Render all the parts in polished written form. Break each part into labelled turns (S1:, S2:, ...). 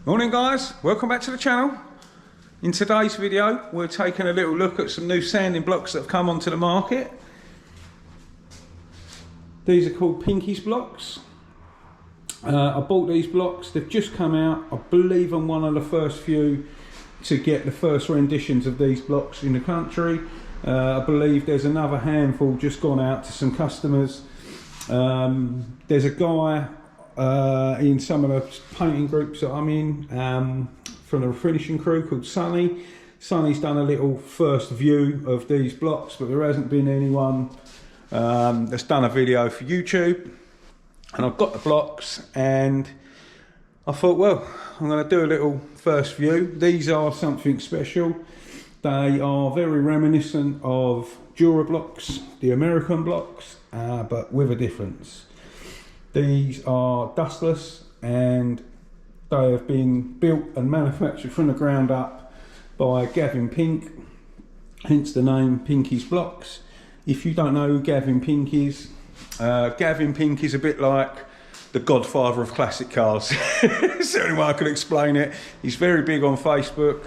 S1: Morning guys, welcome back to the channel. In today's video we're taking a little look at some new sanding blocks that have come onto the market. These are called Pinky's blocks. I bought these blocks, they've just come out. I believe I'm one of the first few to get the first renditions of these blocks in the country. I believe there's another handful just gone out to some customers. There's a guy in some of the painting groups that I'm in from the finishing crew called Sonny. Sonny's done a little first view of these blocks, but there hasn't been anyone that's done a video for YouTube. And I've got the blocks and I thought, well, I'm going to do a little first view. These are something special. They are very reminiscent of Dura blocks, the American blocks, but with a difference. These are dustless and they have been built and manufactured from the ground up by Gavin Pink, hence the name Pinky's blocks. If you don't know who Gavin Pink is a bit like the godfather of classic cars. It's the only way I can explain it. He's very big on Facebook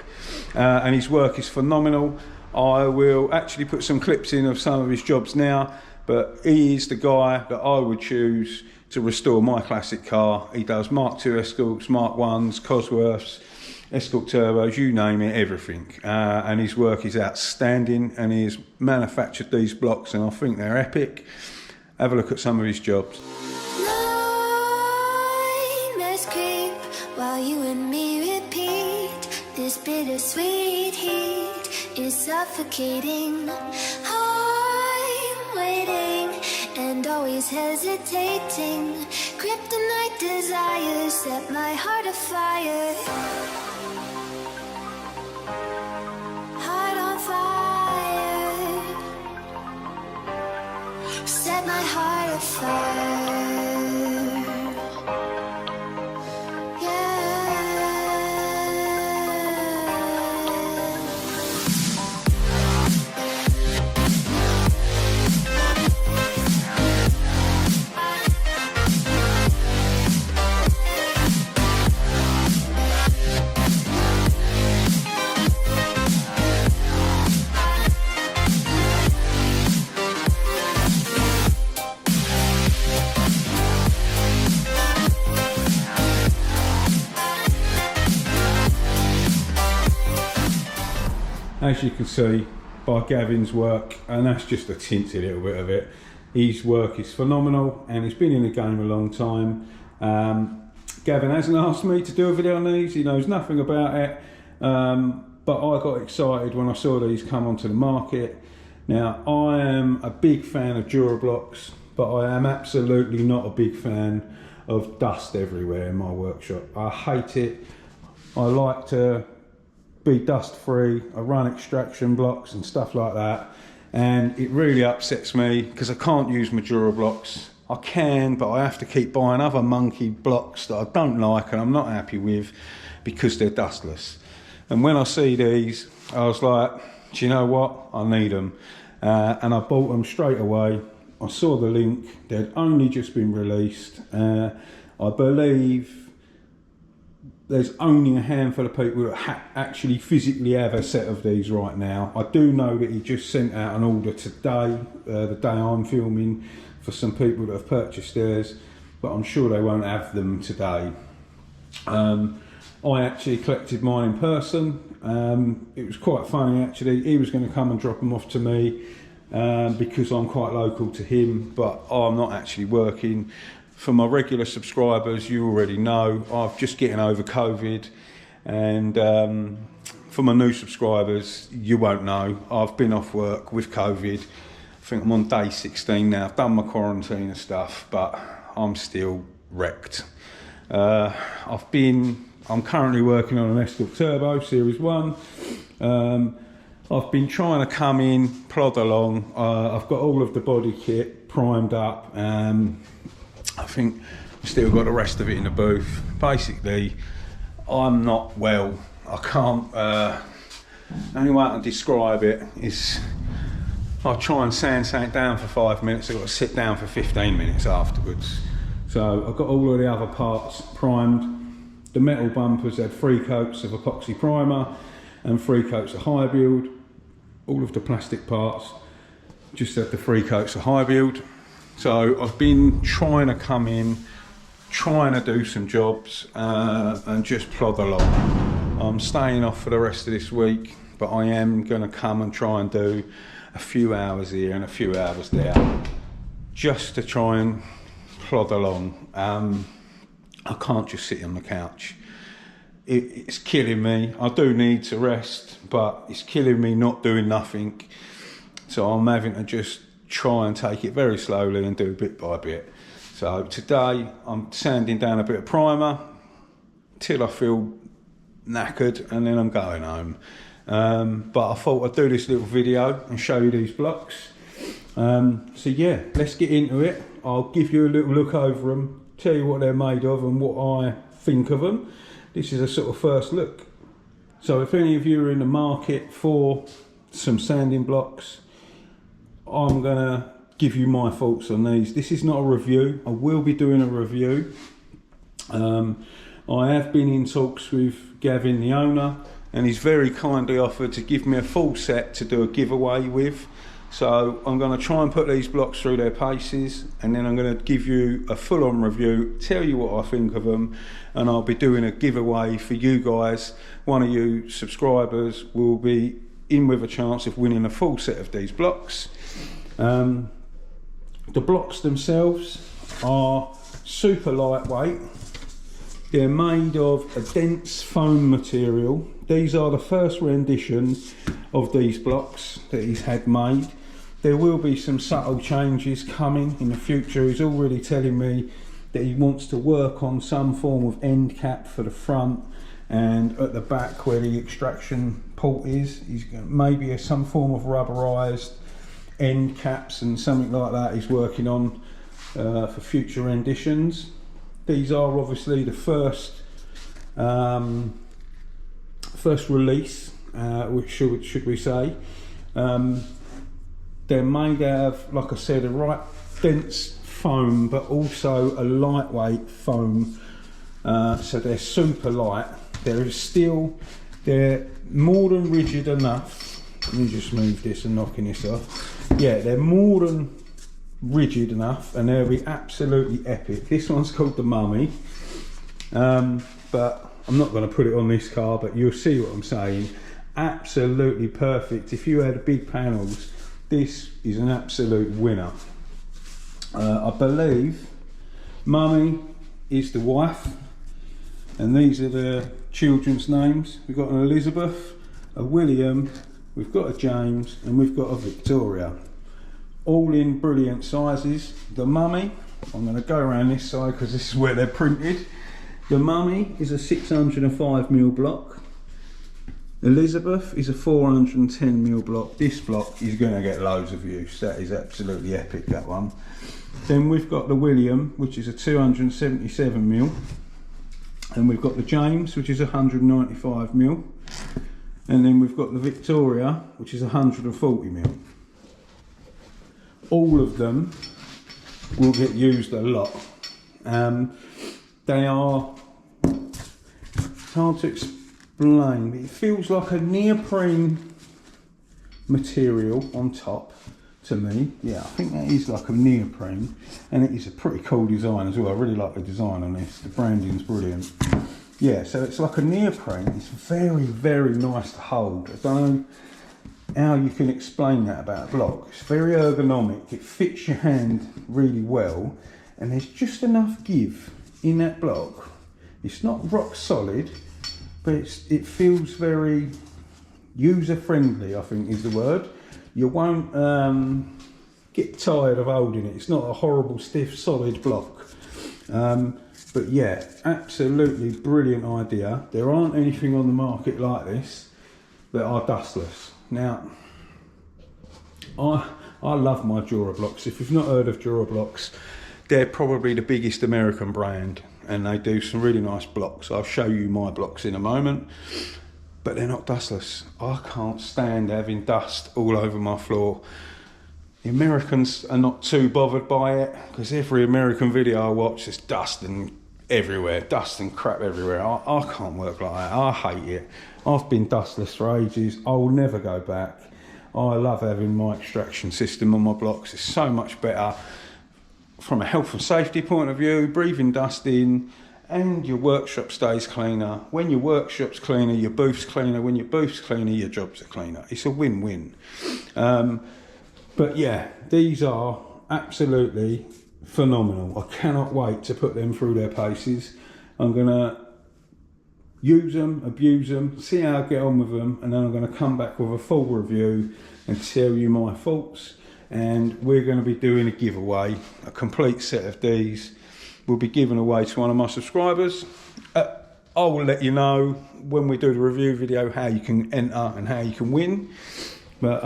S1: and his work is phenomenal. I will actually put some clips in of some of his jobs now, but he is the guy that I would choose to restore my classic car. He does Mark II Escorts, Mark 1s, Cosworths, Escort Turbos, you name it, everything. And his work is outstanding and he has manufactured these blocks and I think they're epic. Have a look at some of his jobs.
S2: Nightmares creep while you and me repeat. This bittersweet heat is suffocating. I'm waiting and always hesitating. Kryptonite desires set my heart afire. Heart on fire. Set my heart afire.
S1: As you can see by Gavin's work, and that's just a teensy little bit of it, his work is phenomenal and he's been in the game a long time. Gavin hasn't asked me to do a video on these, he knows nothing about it, but I got excited when I saw these come onto the market. Now I am a big fan of Dura blocks, but I am absolutely not a big fan of dust everywhere in my workshop. I hate it. I like to be dust free. I run extraction blocks and stuff like that, and it really upsets me because I can't use my Dura blocks. I can, but I have to keep buying other monkey blocks that I don't like and I'm not happy with because they're dustless. And when I see these, I was like, do you know what, I need them, and I bought them straight away. I saw the link, they'd only just been released. I believe there's only a handful of people that actually physically have a set of these right now. I do know that he just sent out an order today, the day I'm filming, for some people that have purchased theirs, but I'm sure they won't have them today. I actually collected mine in person. It was quite funny actually. He was going to come and drop them off to me because I'm quite local to him, but I'm not actually working. For my regular subscribers, you already know, I'm just getting over COVID, and for my new subscribers, you won't know, I've been off work with COVID. I think I'm on day 16 now. I've done my quarantine and stuff, but I'm still wrecked. I'm currently working on an Escort Turbo Series 1. I've been trying to come in, plod along. I've got all of the body kit primed up. I think I've still got the rest of it in the booth. Basically, I'm not well. I can't, the only way I can describe it is I'll try and sand something down for 5 minutes, I've got to sit down for 15 minutes afterwards. So I've got all of the other parts primed. The metal bumpers had 3 coats of epoxy primer and 3 coats of high build. All of the plastic parts just had the 3 coats of high build. So I've been trying to come in, trying to do some jobs and just plod along. I'm staying off for the rest of this week, but I am going to come and try and do a few hours here and a few hours there, just to try and plod along. I can't just sit on the couch. It's killing me. I do need to rest, but it's killing me not doing nothing. So I'm having to just try and take it very slowly and do bit by bit. So today I'm sanding down a bit of primer till I feel knackered, and then I'm going home. But I thought I'd do this little video and show you these blocks. So yeah, let's get into it. I'll give you a little look over them, tell you what they're made of and what I think of them. This is a sort of first look. So if any of you are in the market for some sanding blocks, I'm gonna give you my thoughts on these. This is not a review. I will be doing a review. I have been in talks with Gavin, the owner, and he's very kindly offered to give me a full set to do a giveaway with. So I'm going to try and put these blocks through their paces, and then I'm going to give you a full-on review, tell you what I think of them, and I'll be doing a giveaway for you guys. One of you subscribers will be in with a chance of winning a full set of these blocks. The blocks themselves are super lightweight. They're made of a dense foam material. These are the first rendition of these blocks that he's had made. There will be some subtle changes coming in the future. He's already telling me that he wants to work on some form of end cap for the front, and at the back where the extraction port is, he's maybe some form of rubberized end caps and something like that he's working on for future renditions. These are obviously the first release, which should we say. They're made out of, like I said, a right dense foam, but also a lightweight foam. So they're super light. They're more than rigid enough. Let me just move this and knocking this off. Yeah, they're more than rigid enough, and they'll be absolutely epic. This one's called the Mummy, but I'm not going to put it on this car, but you'll see what I'm saying. Absolutely perfect. If you had big panels, this is an absolute winner. I believe Mummy is the wife, and these are the children's names. We've got an Elizabeth, a William, we've got a James, and we've got a Victoria. All in brilliant sizes. The Mummy, I'm going to go around this side because this is where they're printed. The Mummy is a 605mm block. Elizabeth is a 410mm block. This block is going to get loads of use. That is absolutely epic, that one. Then we've got the William, which is a 277mm. And we've got the James, which is 195mm. And then we've got the Victoria, which is 140mm. All of them will get used a lot. They are, it's hard to explain, but it feels like a neoprene material on top to me. Yeah, I think that is like a neoprene, and it is a pretty cool design as well. I really like the design on this. The branding's brilliant. Yeah, so it's like a neoprene. It's very, very nice to hold. I don't know how you can explain that about a block. It's very ergonomic. It fits your hand really well, and there's just enough give in that block. It's not rock solid, but it feels very user friendly, I think is the word. You won't get tired of holding it. It's not a horrible stiff solid block. But yeah, absolutely brilliant idea. There aren't anything on the market like this that are dustless. Now, I love my Durablocks. If you've not heard of Durablocks, they're probably the biggest American brand, and they do some really nice blocks. I'll show you my blocks in a moment, but they're not dustless. I can't stand having dust all over my floor. The Americans are not too bothered by it, because every American video I watch is dust and everywhere, dust and crap everywhere. I can't work like that. I hate it. I've been dustless for ages. I'll never go back. I love having my extraction system on my blocks. It's so much better from a health and safety point of view, breathing dust in, and your workshop stays cleaner. When your workshop's cleaner, your booth's cleaner. When your booth's cleaner, your jobs are cleaner. It's a win-win. But yeah, these are absolutely phenomenal. I cannot wait to put them through their paces. I'm going to use them, abuse them, see how I get on with them, and then I'm going to come back with a full review and tell you my thoughts. And we're going to be doing a giveaway. A complete set of these will be given away to one of my subscribers. I will let you know when we do the review video how you can enter and how you can win. But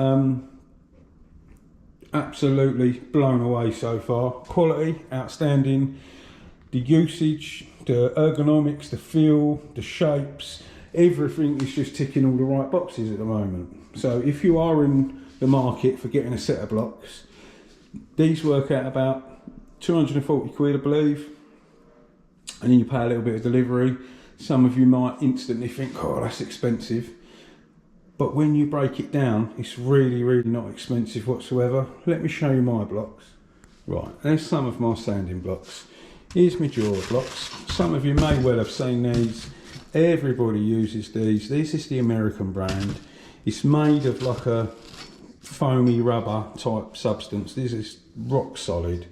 S1: absolutely blown away so far. Quality, outstanding. The usage, the ergonomics, the feel, the shapes, everything is just ticking all the right boxes at the moment. So if you are in the market for getting a set of blocks, these work out about 240 quid, I believe, and then you pay a little bit of delivery. Some of you might instantly think, oh, that's expensive. But when you break it down, it's really, really not expensive whatsoever. Let me show you my blocks. Right, there's some of my sanding blocks. Here's my Jura blocks. Some of you may well have seen these. Everybody uses these. This is the American brand. It's made of like a foamy rubber type substance. This is rock solid.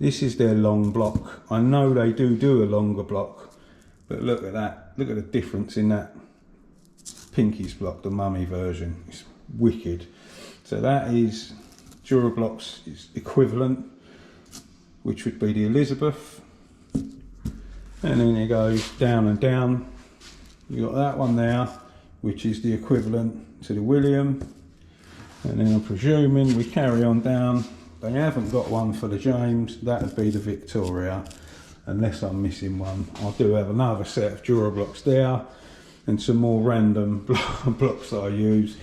S1: This is their long block. I know they do a longer block, but look at that. Look at the difference in that Pinky's block, the mummy version. It's wicked. So that is Jura blocks is equivalent, which would be the Elizabeth. And then it goes down and down. You got that one there, which is the equivalent to the William. And then I'm presuming we carry on down. They haven't got one for the James. That would be the Victoria, unless I'm missing one. I do have another set of Jura blocks there, and some more random blocks that I use.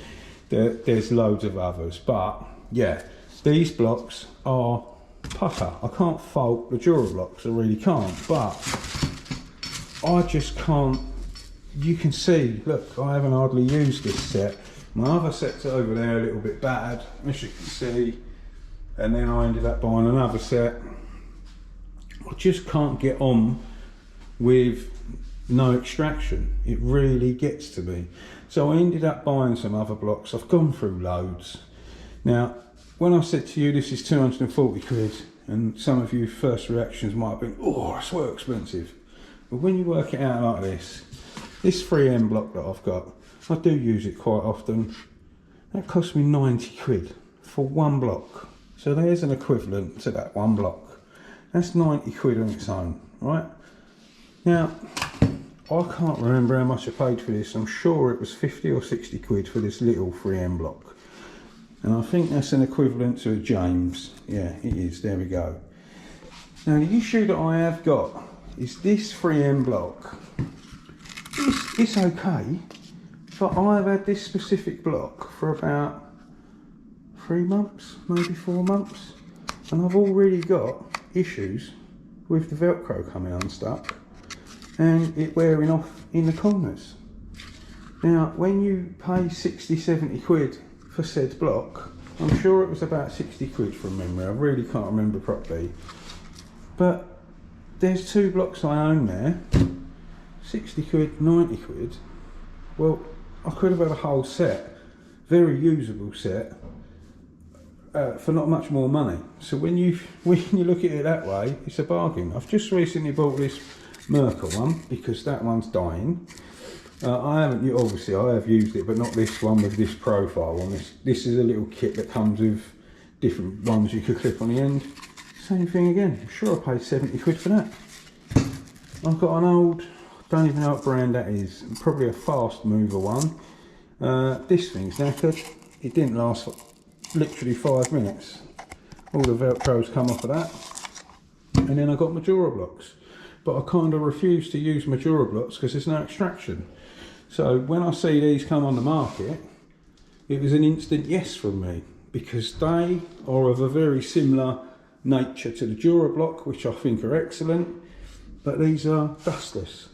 S1: There's loads of others, but yeah, these blocks are pucker. I can't fault the Jura blocks, I really can't, but I just can't. You can see, look, I haven't hardly used this set. My other set's over there a little bit battered, as you can see, and then I ended up buying another set. I just can't get on with no extraction. It really gets to me. So I ended up buying some other blocks. I've gone through loads. Now, when I said to you this is 240 quid, and some of you first reactions might have been, oh, that's so expensive. But when you work it out like this 3M block that I've got, I do use it quite often. That cost me 90 quid for one block. So there's an equivalent to that one block. That's 90 quid on its own, right? Now, I can't remember how much I paid for this. I'm sure it was 50 or 60 quid for this little 3M block. And I think that's an equivalent to a James. Yeah, it is. There we go. Now, the issue that I have got is this 3M block. It's okay, but I've had this specific block for about 3 months, maybe 4 months. And I've already got issues with the Velcro coming unstuck and it wearing off in the corners. Now, when you pay 60, 70 quid for said block, I'm sure it was about 60 quid from memory, I really can't remember properly, but there's 2 blocks I own there, 60 quid, 90 quid. Well, I could have had a whole set, very usable set, for not much more money. So when you look at it that way, it's a bargain. I've just recently bought this Merkur one because that one's dying. I haven't, obviously I have used it, but not this one with this profile on this. This is a little kit that comes with different ones you could clip on the end. Same thing again. I'm sure I paid 70 quid for that. I've got an old, don't even know what brand that is, probably a fast mover one. This thing's knackered. It didn't last for literally 5 minutes. All the Velcro's come off of that. And then I got my Jura blocks. But I kind of refuse to use my Jura blocks because there's no extraction. So when I see these come on the market, it was an instant yes from me, because they are of a very similar nature to the Jura block, which I think are excellent. but these are dustless.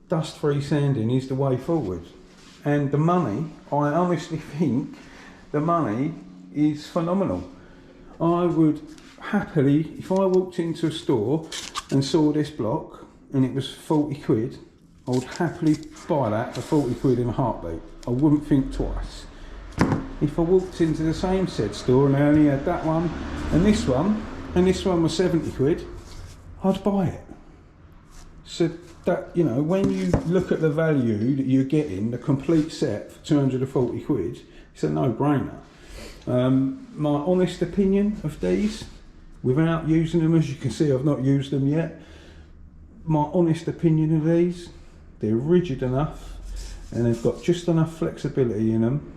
S1: Dust-free sanding is the way forward. And the money, I honestly think the money is phenomenal. I would happily, if I walked into a store and saw this block and it was 40 quid, I would happily buy that for 40 quid in a heartbeat. I wouldn't think twice. If I walked into the same said store and I only had that one and this one was 70 quid, I'd buy it. So that, you know, when you look at the value that you're getting, the complete set for 240 quid, it's a no-brainer. My honest opinion of these, without using them, as you can see I've not used them yet, my honest opinion of these, they're rigid enough and they've got just enough flexibility in them.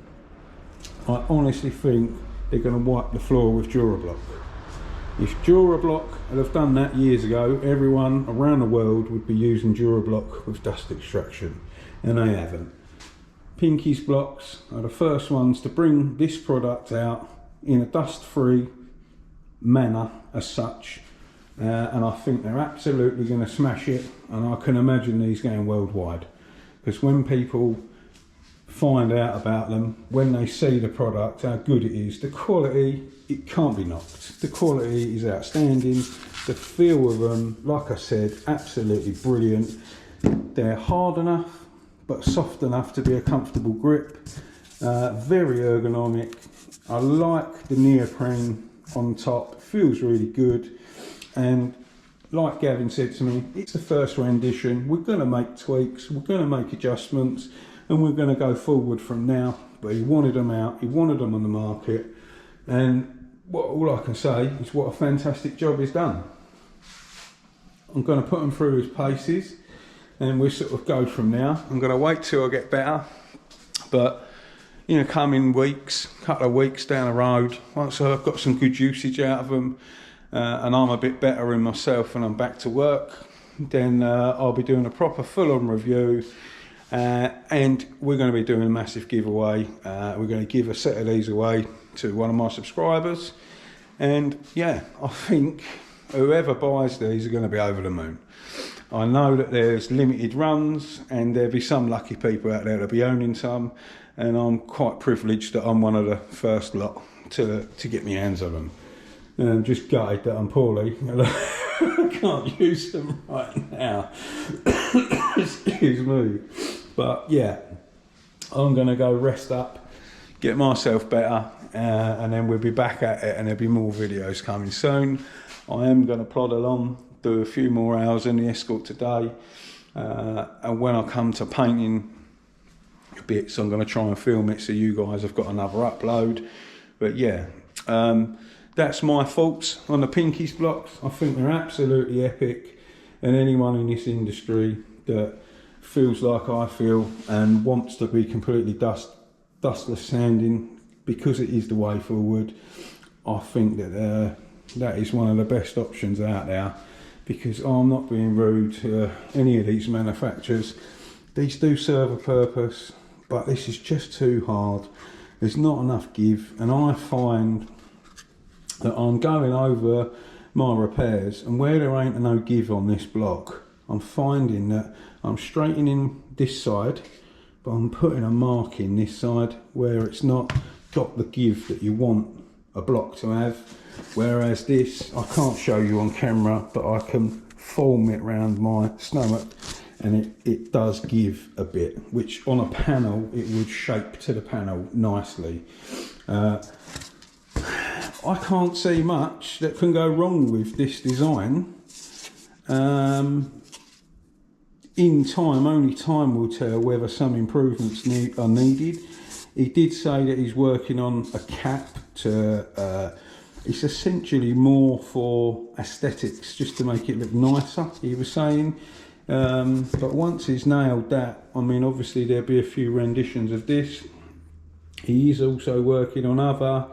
S1: I honestly think they're going to wipe the floor with Durablock. If Durablock had have done that years ago, everyone around the world would be using Durablock with dust extraction, and they haven't. Pinky's Blocks are the first ones to bring this product out in a dust-free manner as such, and I think they're absolutely going to smash it, and I can imagine these going worldwide, because when people find out about them, when they see the product, how good it is, the quality, it can't be knocked. The quality is outstanding. The feel of them, like I said, absolutely brilliant. They're hard enough but soft enough to be a comfortable grip. Very ergonomic. I like the neoprene on top, feels really good. And like Gavin said to me, it's the first rendition. We're going to make tweaks, we're going to make adjustments, and we're going to go forward from now. But he wanted them out, he wanted them on the market, and all I can say is what a fantastic job he's done. I'm going to put him through his paces and we'll sort of go from now. I'm going to wait till I get better, but in the coming weeks, couple of weeks down the road, once I've got some good usage out of them and I'm a bit better in myself and I'm back to work, then I'll be doing a proper full-on review. And we're going to be doing a massive giveaway. We're going to give a set of these away to one of my subscribers, and yeah, I think whoever buys these are going to be over the moon. I know that there's limited runs and there'll be some lucky people out there that'll be owning some, and I'm quite privileged that I'm one of the first lot to get my hands on them. And I'm just gutted that I'm poorly. I can't use them right now. Excuse me. But yeah, I'm going to go rest up, get myself better, and then we'll be back at it, and there'll be more videos coming soon. I am going to plod along, do a few more hours in the Escort today, and when I come to painting bits, I'm going to try and film it so you guys have got another upload. But yeah, that's my thoughts on the Pinky's blocks. I think they're absolutely epic, and anyone in this industry that feels like I feel and wants to be completely dustless sanding, because it is the way forward, I think that that is one of the best options out there. Because I'm not being rude to any of these manufacturers, these do serve a purpose, but this is just too hard. There's not enough give, and I find that I'm going over my repairs, and where there ain't no give on this block, I'm finding that I'm straightening this side, but I'm putting a mark in this side where it's not got the give that you want a block to have. Whereas this, I can't show you on camera, but I can form it round my stomach, and it does give a bit, which on a panel, it would shape to the panel nicely. I can't see much that can go wrong with this design. In time, only time will tell whether some improvements are needed. He did say that he's working on a cap to, it's essentially more for aesthetics, just to make it look nicer, he was saying. But once he's nailed that, I mean, obviously there'll be a few renditions of this. He is also working on other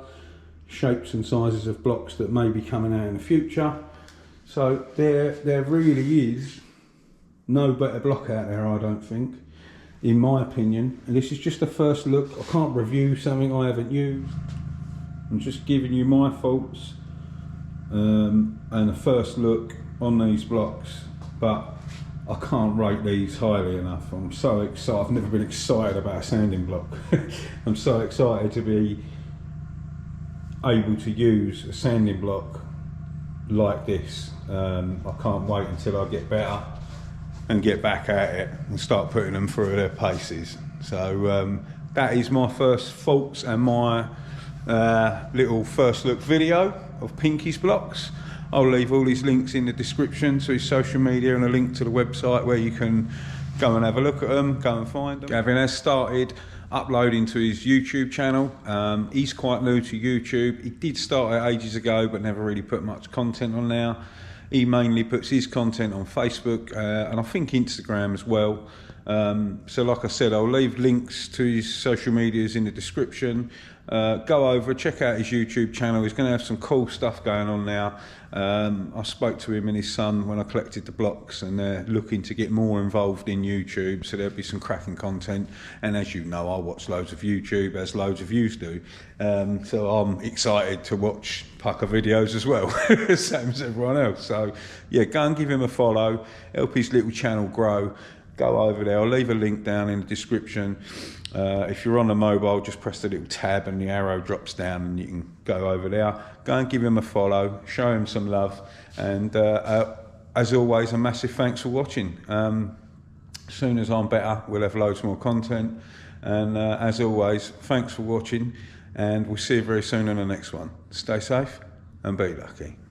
S1: shapes and sizes of blocks that may be coming out in the future. So there really is no better block out there, I don't think, in my opinion. And this is just a first look. I can't review something I haven't used. I'm just giving you my thoughts and a first look on these blocks. but I can't rate these highly enough. I'm so excited. I've never been excited about a sanding block. I'm so excited to be able to use a sanding block like this. I can't wait until I get better and get back at it and start putting them through their paces. So that is my first faults and my little first look video of Pinky's blocks. I'll leave all these links in the description to his social media and a link to the website where you can go and have a look at them, go and find them. Gavin has started uploading to his YouTube channel. He's quite new to YouTube. He did start it ages ago but never really put much content on now. He mainly puts his content on Facebook and I think Instagram as well. So like I said, I'll leave links to his social medias in the description. Go over, check out his YouTube channel. He's going to have some cool stuff going on now. I spoke to him and his son when I collected the blocks, and they're looking to get more involved in YouTube, so there'll be some cracking content. And as you know, I watch loads of YouTube, as loads of yous do, so I'm excited to watch pucker videos as well, same as everyone else. So yeah, go and give him a follow, help his little channel grow. Go over there, I'll leave a link down in the description. If you're on the mobile, just press the little tab and the arrow drops down and you can go over there. Go and give him a follow, show him some love, and as always, a massive thanks for watching. As soon as I'm better, we'll have loads more content, and as always, thanks for watching, and we'll see you very soon on the next one. Stay safe and be lucky.